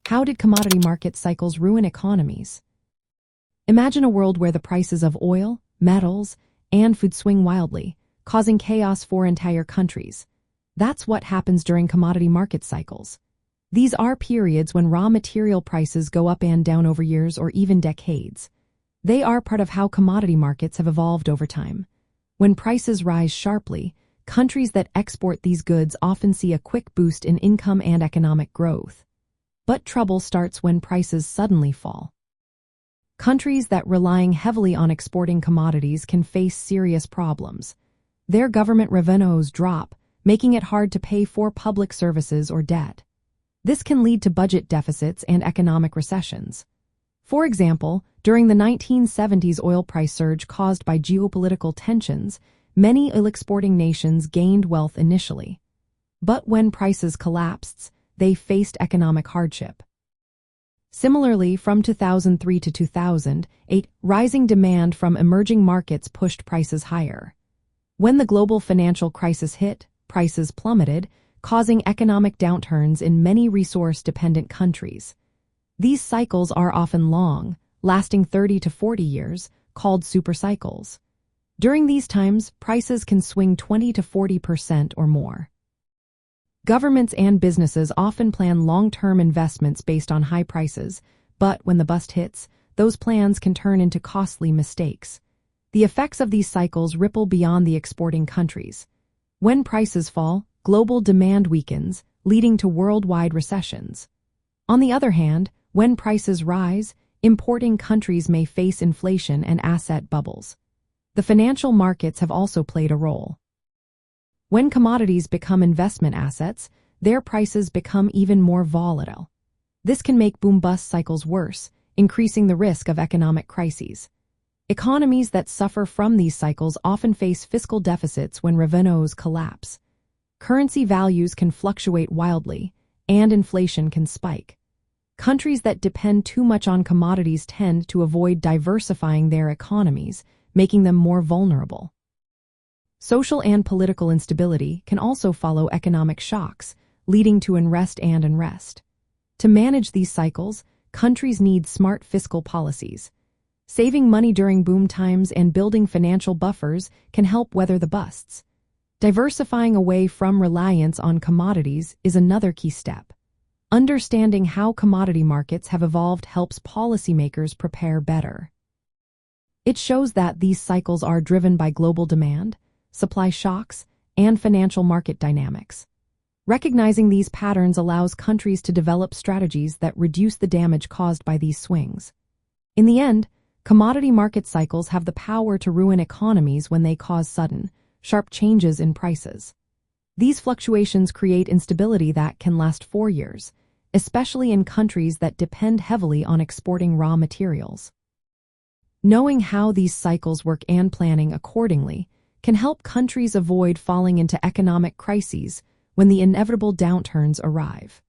How did commodity market cycles ruin economies? Imagine a world where the prices of oil, metals, and food swing wildly, causing chaos for entire countries. That's what happens during commodity market cycles. These are periods when raw material prices go up and down over years or even decades. They are part of how commodity markets have evolved over time. When prices rise sharply, countries that export these goods often see a quick boost in income and economic growth. But trouble starts when prices suddenly fall. Countries that relying heavily on exporting commodities can face serious problems. Their government revenues drop, making it hard to pay for public services or debt. This can lead to budget deficits and economic recessions. For example, during the 1970s oil price surge caused by geopolitical tensions, many oil-exporting nations gained wealth initially. But when prices collapsed, they faced economic hardship. Similarly, from 2003 to 2008, rising demand from emerging markets pushed prices higher. When the global financial crisis hit, prices plummeted, causing economic downturns in many resource-dependent countries. These cycles are often long, lasting 30 to 40 years, called supercycles. During these times, prices can swing 20 to 40% or more. Governments and businesses often plan long-term investments based on high prices, but when the bust hits, those plans can turn into costly mistakes. The effects of these cycles ripple beyond the exporting countries. When prices fall, global demand weakens, leading to worldwide recessions. On the other hand, when prices rise, importing countries may face inflation and asset bubbles. The financial markets have also played a role. When commodities become investment assets, their prices become even more volatile. This can make boom-bust cycles worse, increasing the risk of economic crises. Economies that suffer from these cycles often face fiscal deficits when revenues collapse. Currency values can fluctuate wildly, and inflation can spike. Countries that depend too much on commodities tend to avoid diversifying their economies, making them more vulnerable. Social and political instability can also follow economic shocks, leading to unrest. To manage these cycles, countries need smart fiscal policies. Saving money during boom times and building financial buffers can help weather the busts. Diversifying away from reliance on commodities is another key step. Understanding how commodity markets have evolved helps policymakers prepare better. It shows that these cycles are driven by global demand, supply shocks, and financial market dynamics. Recognizing these patterns allows countries to develop strategies that reduce the damage caused by these swings. In the end, commodity market cycles have the power to ruin economies when they cause sudden, sharp changes in prices. These fluctuations create instability that can last for years, especially in countries that depend heavily on exporting raw materials. Knowing how these cycles work and planning accordingly can help countries avoid falling into economic crises when the inevitable downturns arrive.